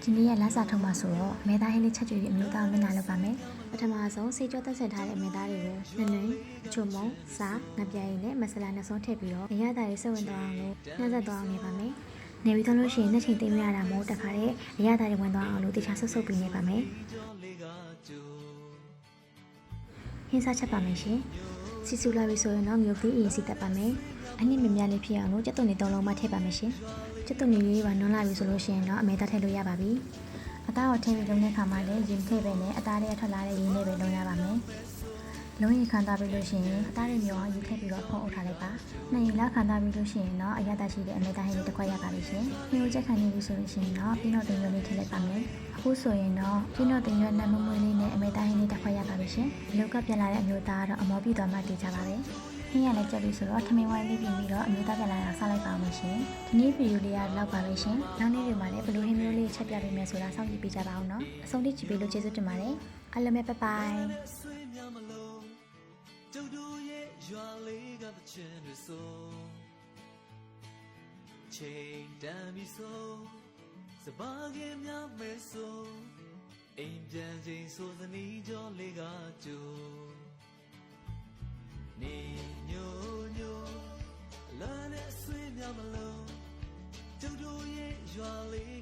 ဒီနေ့ရက်လစာထုတ်မှာဆိုတော့အမေသားဟင်းလေးချက်ကျွေးပြီးအမျိုးသားမျက်နှာလောက်ပါမယ်ပထမဆုံးစေကြောတက်ဆက်ထားတဲ့အမေသားတွေကိုနှွှင်းအချုံမုံစားငပြိုင်နဲ့မဆလာနဲ့ဆုံးထည့်ပြီးတော့အရသာတွေစိတ်ဝင်သွားအောင်လို့နှက်ဆက်သွားအောင်နေပါမယ်နေပြီးတော့လို့ရှိရင်နှစ်ချိန်သိမ်းမရတာမို့တခါတည်းအရသာတွေဝင်သွားအောင်လို့တခြားဆုပ်ဆုပ်ပြီးနေပါမယ်ဟင်းစားချက်ပါမယ်ရှင်စီဆူလာပြီးဆိုရင်တော့မြို့ပြီးအရင်စီတက်ပါမယ်အနည်းမများလေးဖြစ်အောင်လို့ကျက်သွန်နေ3လုံးမှထည့်ပါမယ်ရှင်ကျက်သွန်နေလေးပါနွန်လာပြီဆိုလို့ရှိရင်တော့အမေသားထည့်လို့ရပါပြီအသားကိုထည့်ပြီးလုံးတဲ့ခါမှာလည်းရင်ထည့်ပဲနဲ့အသားလေးထွက်လာတဲ့ရင်းလေးပဲလုံးရပါမယ်လုံးရင်ခံသားပြီးလို့ရှိရင်အသားလေးမျိုးအောင်ယူထည့်ပြီးတော့ဖုံးအုပ်ထားလိုက်ပါနှစ်ရင်လောက်ခံသားပြီးလို့ရှိရင်တော့အရသာရှိတဲ့အမေသားဟင်းလေးတစ်ခွက်ရပါပြီရှင်မျိုးချက်ခံနေပြီဆိုလို့ရှိရင်တော့ပြင်းတော့တင်ရွက်လေးထည့်လိုက်ပါမယ်အခုဆိုရင်တော့ပြင်းတော့တင်ရွက်နဲ့မမွေးလေးနဲ့အမေသားဟင်းလေးတစ်ခွက်ရပါပြီရှင်အလောက်ကပြန်လာတဲ့အမျိုးသားကတော့အမောပြသွားမှတည်ကြပါပဲဟင်းရလည်းကြက်ပြီဆိုတော့ထမင်းဝိုင်းလေးပြင်ပြီးတော့အမျိုးသားပြန်လာတာစားလိုက်ပါအောင်ရှင်ဒီနေ့ဗီဒီယိုလေးကလောက်ပါပဲရှင်နောက်နေ့တွေမှာလည်းဘလိုဟင်းမျိုးလေးချက်ပြပေးမယ်ဆိုတာစောင့်ကြည့်ပေးကြပါအောင်နော်အဆုံးထိကြည့်ပေးလို့ကျေးဇူးတင်ပါတယ်အားလုံးပဲဘိုင်ဘိုင်ကျုပ်တို့ရဲ့ရွာလေးကတချင်တွေဆိုချိန်တန်ပြီဆိုစပါးကင်းများမဲဆိုအိမ်ပြန်ချိန်ဆိုသနီးကြောလေးကကျိုးနေညိုညိုလာနဲ့ဆွေးများမလို့ကျုပ်တို့ရဲ့ရွာလေး